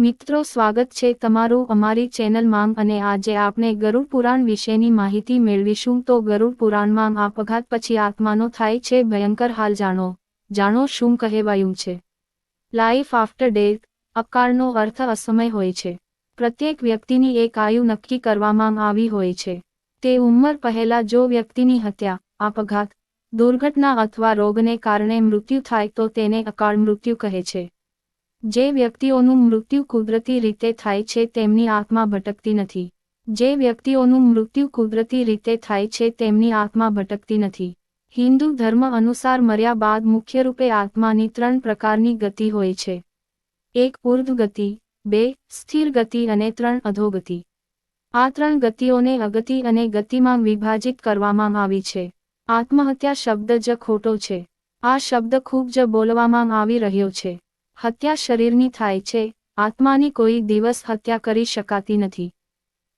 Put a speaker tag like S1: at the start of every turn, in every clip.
S1: મિત્રો સ્વાગત છે તમારું અમારી ચેનલમાં અને આજે આપણે ગરુડ પુરાણ વિશેની માહિતી મેળવીશું તો ગરુડ પુરાણમાં આપઘાત પછી આત્માનો થાય છે ભયંકર હાલ જાણો શું કહેવાયું છે। લાઈફ આફ્ટર ડેથ અકાળનો અર્થ અસમય હોય છે। પ્રત્યેક વ્યક્તિની એક આયુ નક્કી કરવામાં આવી હોય છે। તે ઉંમર પહેલા જો વ્યક્તિની હત્યા આપઘાત દુર્ઘટના અથવા રોગને કારણે મૃત્યુ થાય તો તેને અકાળ મૃત્યુ કહે છે। જે વ્યક્તિઓનું મૃત્યુ કુદરતી રીતે થાય છે તેમની આત્મા ભટકતી નથી। જે વ્યક્તિઓનું મૃત્યુ કુદરતી રીતે થાય છે તેમની આત્મા ભટકતી નથી। હિન્દુ ધર્મ અનુસાર મર્યા બાદ મુખ્ય રૂપે આત્માની 3 પ્રકારની ગતિ હોય છે। 1 ઉર્ધ્વ ગતિ, 2 સ્થિર ગતિ અને 3 અધોગતિ। આ 3 ગતિઓને અગતિ અને ગતિમાં વિભાજિત કરવામાં આવી છે। આત્મહત્યા શબ્દ જ ખોટો છે। આ શબ્દ ખૂબ જ બોલવામાં આવી રહ્યો છે। હત્યા શરીરની થાય છે, આત્માની કોઈ દિવસ હત્યા કરી શકાતી નથી।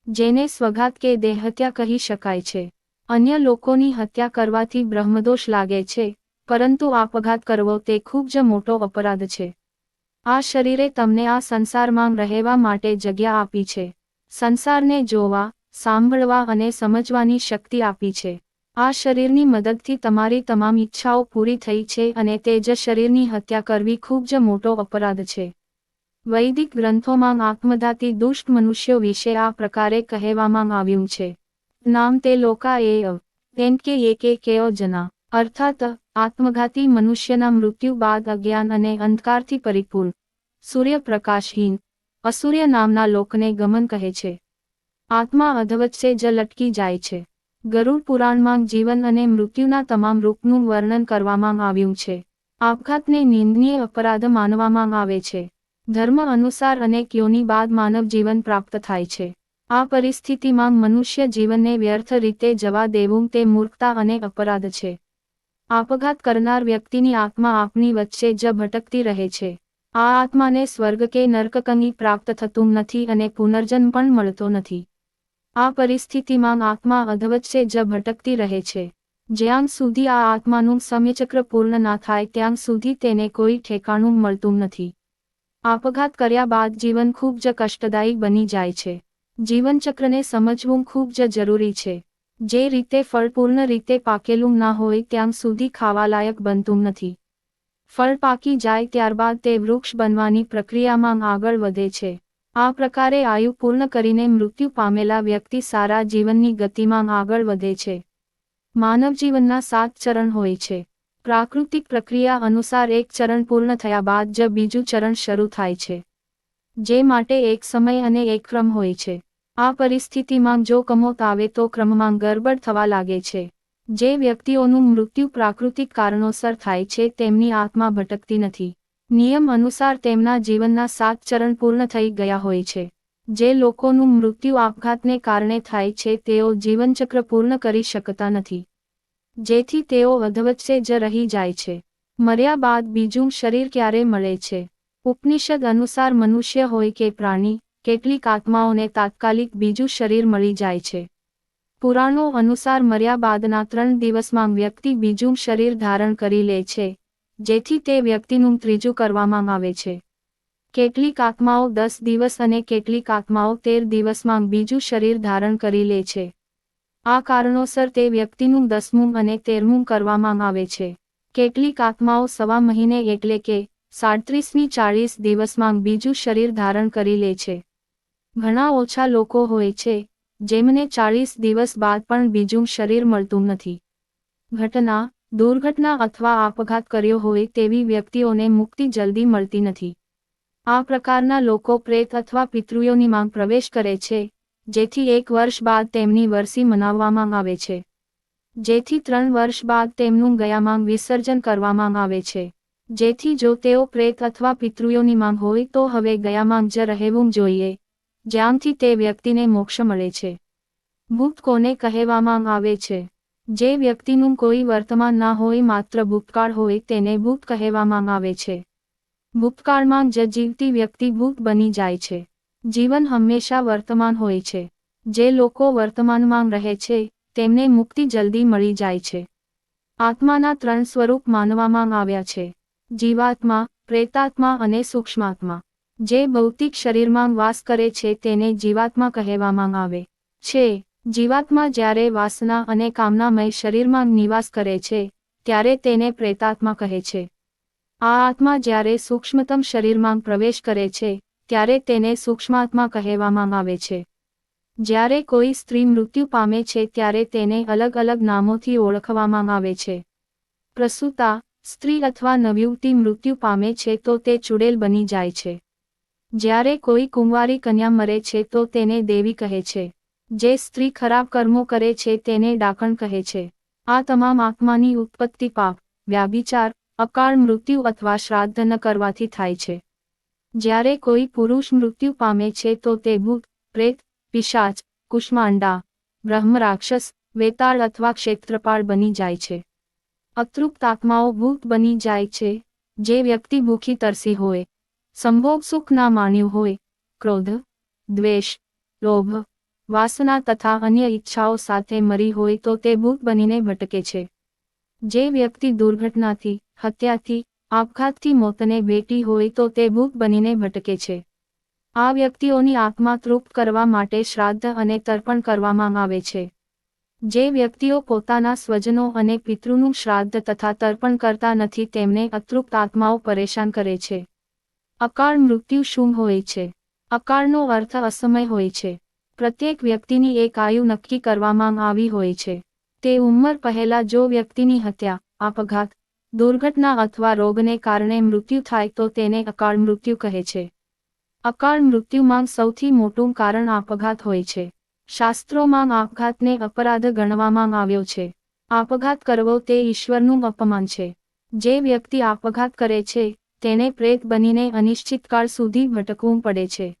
S1: જેને સ્વઘાત કે દેહહત્યા કહી શકાય છે। અન્ય લોકોની હત્યા કરવાથી બ્રહ્મદોષ લાગે છે, પરંતુ આપઘાત કરવો તે ખૂબ જ મોટો અપરાધ છે। આ શરીરે તમને આ સંસારમાં રહેવા માટે જગ્યા આપી છે। સંસારને જોવા, સાંભળવા અને સમજવાની શક્તિ આપી છે। આ શરીરની મદદથી તમારી તમામ ઈચ્છાઓ પૂરી થઈ છે અને તે જ શરીરની હત્યા કરવી ખૂબ જ મોટો અપરાધ છે। વૈદિક ગ્રંથોમાં આત્મઘાતી દુષ્ટ મનુષ્યો વિશે આ પ્રકારે કહેવામાં આવ્યું છે। નામ તે લોકા એવ તેનકે એકે કેઓ જના અર્થાત આત્મઘાતી મનુષ્યના મૃત્યુ બાદ અજ્ઞાન અને અંધકારથી પરિપૂર્ણ સૂર્યપ્રકાશહીન અસૂર્ય નામના લોકને ગમન કહે છે। આત્મા અધવચ્ચે જ લટકી જાય છે। ગરુડ પુરાણમાં જીવન અને મૃત્યુના તમામ રૂપનું વર્ણન કરવામાં આવ્યું છે। આપઘાતને નિંદનીય અપરાધ માનવામાં આવે છે। ધર્મ અનુસાર અનેક યોનિ બાદ માનવ જીવન પ્રાપ્ત થાય છે। આ પરિસ્થિતિમાં મનુષ્ય જીવનને વ્યર્થ રીતે જવા દેવું તે મૂર્ખતા અને અપરાધ છે। આપઘાત કરનાર વ્યક્તિની આત્મા આપની વચ્ચે જ ભટકતી રહે છે। આ આત્માને સ્વર્ગ કે નર્ક કંઈ પ્રાપ્ત થતું નથી અને પુનર્જન્મ પણ મળતો નથી। આ પરિસ્થિતિમાં આત્મા અધવચ્ચે જ ભટકતી રહે છે। જ્યાં સુધી આ આત્માનું સમયચક્ર પૂર્ણ ના થાય ત્યાં સુધી તેને કોઈ ઠેકાણું મળતું નથી। આપઘાત કર્યા બાદ જીવન ખૂબ જ કષ્ટદાયી બની જાય છે। જીવનચક્રને સમજવું ખૂબ જ જરૂરી છે। જે રીતે ફળ પૂર્ણ રીતે પાકેલું ના હોય ત્યાં સુધી ખાવાલાયક બનતું નથી। ફળ પાકી જાય ત્યારબાદ તે વૃક્ષ બનવાની પ્રક્રિયામાં આગળ વધે છે। આ પ્રકારે આયુ પૂર્ણ કરીને મૃત્યુ પામેલા વ્યક્તિ સારા જીવનની ગતિમાં આગળ વધે છે। માનવ જીવનના 7 ચરણ હોય છે। પ્રાકૃતિક પ્રક્રિયા અનુસાર એક ચરણ પૂર્ણ થયા બાદ જ બીજું ચરણ શરૂ થાય છે। જે માટે એક સમય અને એક ક્રમ હોય છે। આ પરિસ્થિતિમાં જો કમોત આવે તો ક્રમમાં ગરબડ થવા લાગે છે। જે વ્યક્તિઓનું મૃત્યુ પ્રાકૃતિક કારણોસર થાય છે તેમની આત્મા ભટકતી નથી। નિયમ અનુસાર તેમના જીવનના 7 ચરણ પૂર્ણ થઈ ગયા હોય છે। જે લોકોનું મૃત્યુ આપઘાતને કારણે થાય છે તેઓ જીવનચક્ર પૂર્ણ કરી શકતા નથી। જેથી તેઓ અધવચ્ચે જ રહી જાય છે। મર્યા બાદ બીજું શરીર ક્યારે મળે છે? ઉપનિષદ અનુસાર મનુષ્ય હોય કે પ્રાણી, કેટલીક આત્માઓને તાત્કાલિક બીજું શરીર મળી જાય છે। પુરાણો અનુસાર મર્યા બાદના 3 દિવસમાં વ્યક્તિ બીજું શરીર ધારણ કરી લે છે, જેથી તે વ્યક્તિનું ત્રીજું કરવામાં આવે છે। કેટલીક આત્માઓ 10 દિવસ અને કેટલીક આત્માઓ 13 દિવસમાં બીજું શરીર ધારણ કરી લે છે। આ કારણોસર તે વ્યક્તિનું 10મું અને 13મું કરવામાં આવે છે। કેટલીક આત્માઓ સવા મહિને એટલે કે 37 40 દિવસમાં બીજું શરીર ધારણ કરી લે છે। ઘણા ઓછા લોકો હોય છે જેમને 40 દિવસ બાદ પણ બીજું શરીર મળતું નથી। ઘટના દુર્ઘટના અથવા આપઘાત કર્યો હોય તેવી વ્યક્તિઓને મુક્તિ જલ્દી મળતી નથી। આ પ્રકારના લોકો પ્રેત અથવા પિતૃયોનીમાં પ્રવેશ કરે છે, જેથી 1 વર્ષ બાદ તેમની વરસી મનાવવામાં આવે છે। જેથી 3 વર્ષ બાદ તેમનું ગયામાં વિસર્જન કરવામાં આવે છે। જેથી જો તેઓ પ્રેત અથવા પિતૃયોનીમાં હોય તો હવે ગયામાં જ રહેવું જોઈએ, જ્યાંથી તે વ્યક્તિને મોક્ષ મળે છે। ભૂત કોને કહેવામાં આવે છે? જે વ્યક્તિનું કોઈ વર્તમાન ના હોય માત્ર ભૂતકાળ હોય તેને ભૂત કહેવામાં આવે છે। ભૂતકાળમાં જ જીવતી વ્યક્તિ ભૂત બની જાય છે। જીવન હંમેશા વર્તમાન હોય છે। જે લોકો વર્તમાનમાં રહે છે તેમને મુક્તિ જલ્દી મળી જાય છે। આત્માના 3 સ્વરૂપ માનવામાં આવ્યા છે: જીવાત્મા, પ્રેતાત્મા અને સૂક્ષ્માત્મા। જે ભૌતિક શરીરમાં વાસ કરે છે તેને જીવાત્મા કહેવામાં આવે છે. જીવાત્મા જ્યારે વાસના અને કામનામય શરીરમાં નિવાસ કરે છે ત્યારે તેને પ્રેતાત્મા કહે છે. આ આત્મા જ્યારે સૂક્ષ્મતમ શરીરમાં પ્રવેશ કરે છે ત્યારે તેને સૂક્ષ્માત્મા કહેવામાં આવે છે. જ્યારે કોઈ સ્ત્રી મૃત્યુ પામે છે ત્યારે તેને અલગ અલગ નામોથી ઓળખવામાં આવે છે. પ્રસૂતા સ્ત્રી અથવા નવયુવતી મૃત્યુ પામે છે તો તે ચુડેલ બની જાય છે. જ્યારે કોઈ કુંવારી કન્યા મરે છે તો તેને દેવી કહે છે. જે સ્ત્રી ખરાબ કર્મો કરે છે તેને ડાકણ કહે છે. આ તમામ આત્માની ઉત્પત્તિ પાપ, વ્યાભિચાર, અકાળ મૃત્યુ અથવા શ્રાદ્ધ ન કરવાથી થાય છે. જ્યારે કોઈ પુરુષ મૃત્યુ પામે છે તો તે ભૂત, પ્રેત, પિશાચ, કુષ્માંડા, બ્રહ્મ રાક્ષસ, વેતાળ અથવા ક્ષેત્રપાળ બની જાય છે. અતૃપ્ત આત્માઓ ભૂત બની જાય છે. જે વ્યક્તિ ભૂખી તરસી હોય, સંભોગ સુખ ના માન્યું હોય, ક્રોધ, દ્વેષ, લોભ, વાસના તથા અન્ય ઈચ્છાઓ સાથે મરી હોય તો તે ભૂત બનીને ભટકે છે. જે વ્યક્તિ દુર્ઘટનાથી, હત્યાથી, આપઘાતથી મોતને ભેટી હોય તો તે ભૂત બનીને ભટકે છે. આ વ્યક્તિઓની આત્મા તૃપ્ત કરવા માટે શ્રાદ્ધ અને તર્પણ કરવામાં આવે છે. જે વ્યક્તિઓ પોતાના સ્વજનો અને પિતૃનું શ્રાદ્ધ તથા તર્પણ કરતા નથી તેમને અતૃપ્ત આત્માઓ પરેશાન કરે છે. અકાળ મૃત્યુ શું હોય છે? અકાળનો અર્થ અસમય હોય છે. પ્રત્યેક વ્યક્તિની એક આયુ નક્કી કરવામાં આવી હોય છે. તે ઉંમર પહેલા જો વ્યક્તિની હત્યા, આપઘાત, દુર્ઘટના અથવા રોગને કારણે મૃત્યુ થાય તો તેને અકાળ મૃત્યુ કહે છે. અકાળ મૃત્યુમાં સૌથી મોટું કારણ આપઘાત હોય છે. શાસ્ત્રોમાં આપઘાતને અપરાધ ગણવામાં આવ્યો છે. આપઘાત કરવો તે ઈશ્વરનું અપમાન છે. જે વ્યક્તિ આપઘાત કરે છે તેને પ્રેત બનીને અનિશ્ચિતકાળ સુધી ભટકવું પડે છે.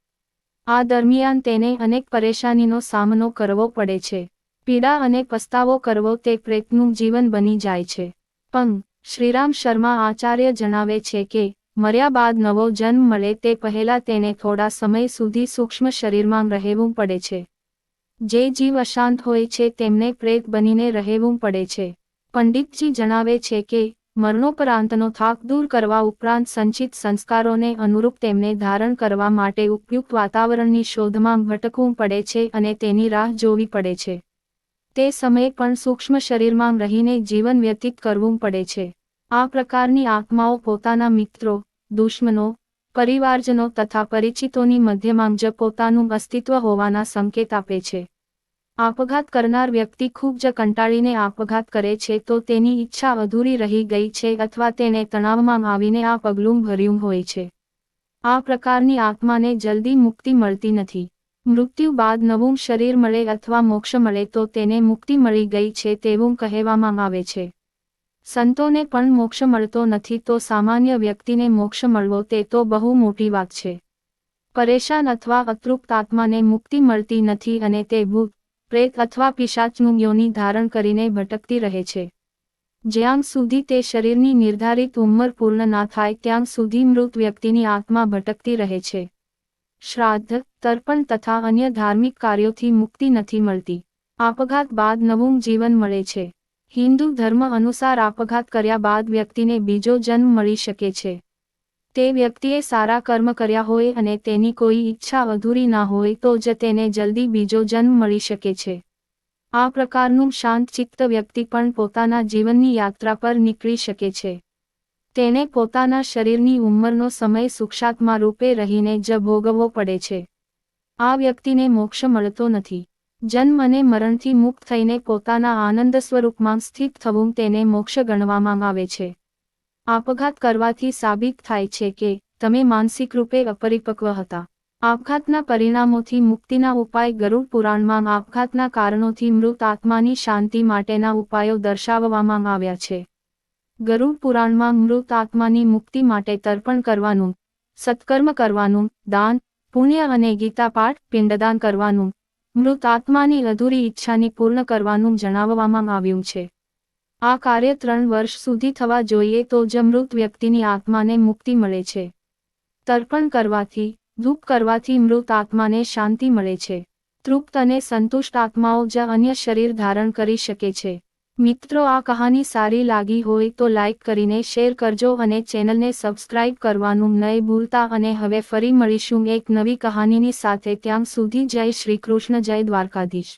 S1: આ દરમિયાન તેને અનેક પરેશાનીનો સામનો કરવો પડે છે. પીડા અને પસ્તાવો કરવો તે પ્રેતનું જીવન બની જાય છે. પણ શ્રીરામ શર્મા આચાર્ય જણાવે છે કે મર્યા બાદ નવો જન્મ મળે તે પહેલા તેને થોડા સમય સુધી સૂક્ષ્મ શરીરમાં રહેવું પડે છે. જે જીવ અશાંત હોય છે તેમને પ્રેત બનીને રહેવું પડે છે. પંડિતજી જણાવે છે કે મરણોપરાંતનો થાક દૂર કરવા ઉપરાંત સંચિત સંસ્કારોને અનુરૂપ તેમને ધારણ કરવા માટે ઉપયુક્ત વાતાવરણની શોધમાં ભટકવું પડે છે અને તેની રાહ જોવી પડે છે. તે સમયે પણ સૂક્ષ્મ શરીરમાં રહીને જીવન વ્યતીત કરવું પડે છે. આ પ્રકારની આત્માઓ પોતાના મિત્રો, દુશ્મનો, પરિવારજનો તથા પરિચિતોની મધ્યમાં જ પોતાનું અસ્તિત્વ હોવાના સંકેત આપે છે. આપઘાત કરનાર વ્યક્તિ ખૂબ જ કંટાળીને આપઘાત કરે છે તો તેની ઈચ્છા અધૂરી રહી ગઈ છે અથવા તેને તણાવમાં આવીને આ પગલું ભર્યું હોય છે. આ પ્રકારની આત્માને જલ્દી મુક્તિ મળતી નથી. મૃત્યુ બાદ નવું શરીર મળે અથવા મોક્ષ મળે તો તેને મુક્તિ મળી ગઈ છે તેવું કહેવામાં આવે છે. સંતોને પણ મોક્ષ મળતો નથી તો સામાન્ય વ્યક્તિને મોક્ષ મળવો તે તો બહુ મોટી વાત છે. પરેશાન અથવા અતૃપ્ત આત્માને મુક્તિ મળતી નથી અને તે ભૂત, પ્રેત અથવા પિશાચનું યોનિ ધારણ કરીને ભટકતી રહે છે. જ્યાં સુધી તે શરીરની નિર્ધારિત ઉંમર પૂર્ણ ના થાય ત્યાં સુધી મૃત વ્યક્તિની આત્મા ભટકતી રહે છે. શ્રાદ્ધ, તર્પણ તથા અન્ય ધાર્મિક કાર્યોથી મુક્તિ નથી મળતી. આપઘાત બાદ નવું જીવન મળે છે. હિન્દુ ધર્મ અનુસાર આપઘાત કર્યા બાદ વ્યક્તિને બીજો જન્મ મળી શકે છે. તે વ્યક્તિએ સારા કર્મ કર્યા હોય અને તેની કોઈ ઈચ્છા અધૂરી ના હોય તો જ તેને જલ્દી બીજો જન્મ મળી શકે છે. આ પ્રકારનું શાંત ચિત્ત વ્યક્તિ પણ પોતાના જીવનની યાત્રા પર નીકળી શકે છે. તેને પોતાના શરીરની ઉંમરનો સમય સૂક્ષ્માત્મા રૂપે રહીને જ ભોગવવો પડે છે. આ વ્યક્તિને મોક્ષ મળતો નથી. જન્મ અને મરણથી મુક્ત થઈને પોતાના આનંદ સ્વરૂપમાં સ્થિત થવું તેને મોક્ષ ગણવામાં આવે છે. આપઘાત કરવાથી સાબિત થાય છે કે તમે માનસિક રૂપે અપરિપક્વ હતા. આપઘાતના પરિણામોથી મુક્તિના ઉપાય ગરુડ પુરાણમાં આપઘાતના કારણોથી મૃત આત્માની શાંતિ માટેના ઉપાયો દર્શાવવામાં આવ્યા છે. ગરુડ પુરાણમાં મૃત આત્માની મુક્તિ માટે તર્પણ કરવાનું, સત્કર્મ કરવાનું, દાન, પુણ્ય અને ગીતાપાઠ, પિંડદાન કરવાનું, મૃત આત્માની અધૂરી ઈચ્છાની પૂર્ણ કરવાનું જણાવવામાં આવ્યું છે. આ કાર્ય 3 વર્ષ સુધી થવા જોઈએ તો જ મૃત વ્યક્તિની આત્માને મુક્તિ મળે છે. તર્પણ કરવાથી, ધૂપ કરવાથી મૃત આત્માને શાંતિ મળે છે. તૃપ્ત અને સંતુષ્ટ આત્માઓ જ અન્ય શરીર ધારણ કરી શકે છે. મિત્રો, આ કહાની સારી લાગી હોય તો લાઈક કરીને શેર કરજો અને ચેનલને સબસ્ક્રાઇબ કરવાનું નહીં ભૂલતા અને હવે ફરી મળીશું એક નવી કહાનીની સાથે. ત્યાં સુધી જય શ્રી કૃષ્ણ, જય દ્વારકાધીશ.